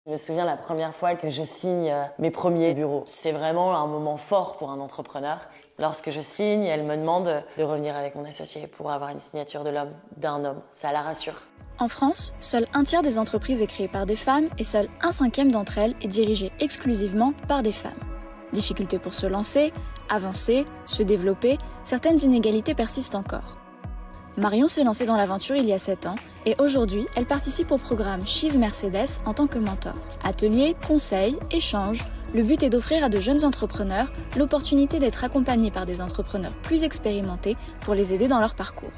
Je me souviens la première fois que je signe mes premiers bureaux. C'est vraiment un moment fort pour un entrepreneur. Lorsque je signe, elle me demande de revenir avec mon associé pour avoir une signature d'un homme. Ça la rassure. En France, seul un tiers des entreprises est créé par des femmes et seul un cinquième d'entre elles est dirigée exclusivement par des femmes. Difficulté pour se lancer, avancer, se développer, certaines inégalités persistent encore. Marion s'est lancée dans l'aventure il y a 7 ans et aujourd'hui, elle participe au programme She's Mercedes en tant que mentor. Ateliers, conseils, échanges, le but est d'offrir à de jeunes entrepreneurs l'opportunité d'être accompagnés par des entrepreneurs plus expérimentés pour les aider dans leur parcours.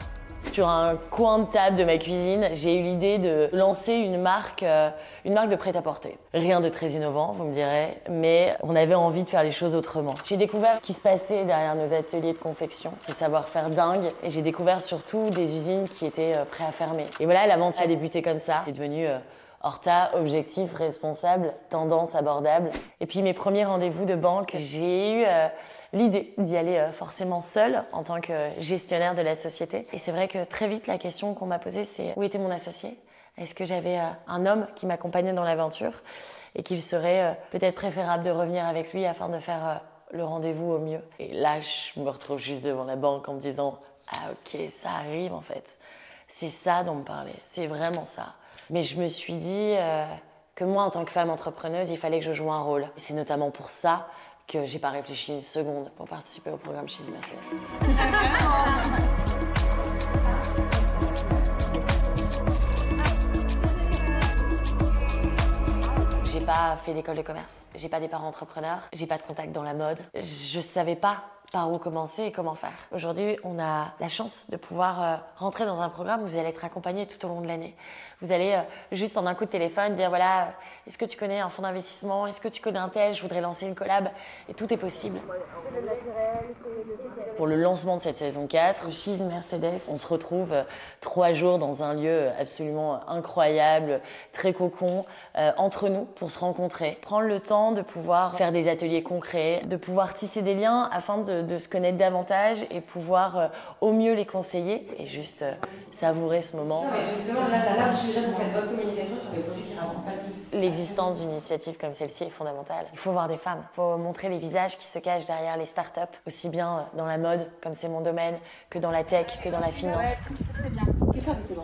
Sur un coin de table de ma cuisine, j'ai eu l'idée de lancer une marque de prêt-à-porter. Rien de très innovant, vous me direz, mais on avait envie de faire les choses autrement. J'ai découvert ce qui se passait derrière nos ateliers de confection, ce savoir-faire dingue, et j'ai découvert surtout des usines qui étaient prêtes à fermer. Et voilà, l'aventure a débuté comme ça. C'est devenu Horta, objectif, responsable, tendance abordable. Et puis mes premiers rendez-vous de banque, j'ai eu l'idée d'y aller forcément seule en tant que gestionnaire de la société. Et c'est vrai que très vite, la question qu'on m'a posée, c'est où était mon associé ? Est-ce que j'avais un homme qui m'accompagnait dans l'aventure et qu'il serait peut-être préférable de revenir avec lui afin de faire le rendez-vous au mieux. Et là, je me retrouve juste devant la banque en me disant « Ah ok, ça arrive en fait. C'est ça dont on me parlait, c'est vraiment ça. » Mais je me suis dit que moi, en tant que femme entrepreneuse, il fallait que je joue un rôle. Et c'est notamment pour ça que j'ai pas réfléchi une seconde pour participer au programme She's Mercedes. J'ai pas fait d'école de commerce, j'ai pas des parents entrepreneurs, j'ai pas de contact dans la mode. Je savais pas par où commencer et comment faire. Aujourd'hui, on a la chance de pouvoir rentrer dans un programme où vous allez être accompagné tout au long de l'année. Vous allez juste en un coup de téléphone dire voilà, est-ce que tu connais un fonds d'investissement? Est-ce que tu connais un tel? Je voudrais lancer une collab. Et tout est possible. Pour le lancement de cette saison 4, She's Mercedes, on se retrouve 3 jours dans un lieu absolument incroyable, très cocon, entre nous pour se rencontrer. Prendre le temps de pouvoir faire des ateliers concrets, de pouvoir tisser des liens afin de se connaître davantage et pouvoir au mieux les conseiller et juste savourer ce moment. Non, mais justement, là, ça marche déjà, vous faites votre communication sur les produits qui rapportent pas le plus. L'existence d'une initiative comme celle-ci est fondamentale. Il faut voir des femmes, il faut montrer les visages qui se cachent derrière les startups, aussi bien dans la mode, comme c'est mon domaine, que dans la tech, que dans la finance. C'est bien. C'est bon.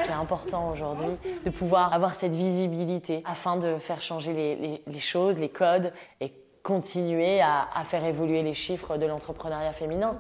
C'est important aujourd'hui de pouvoir avoir cette visibilité afin de faire changer les choses, les codes et continuer à faire évoluer les chiffres de l'entrepreneuriat féminin.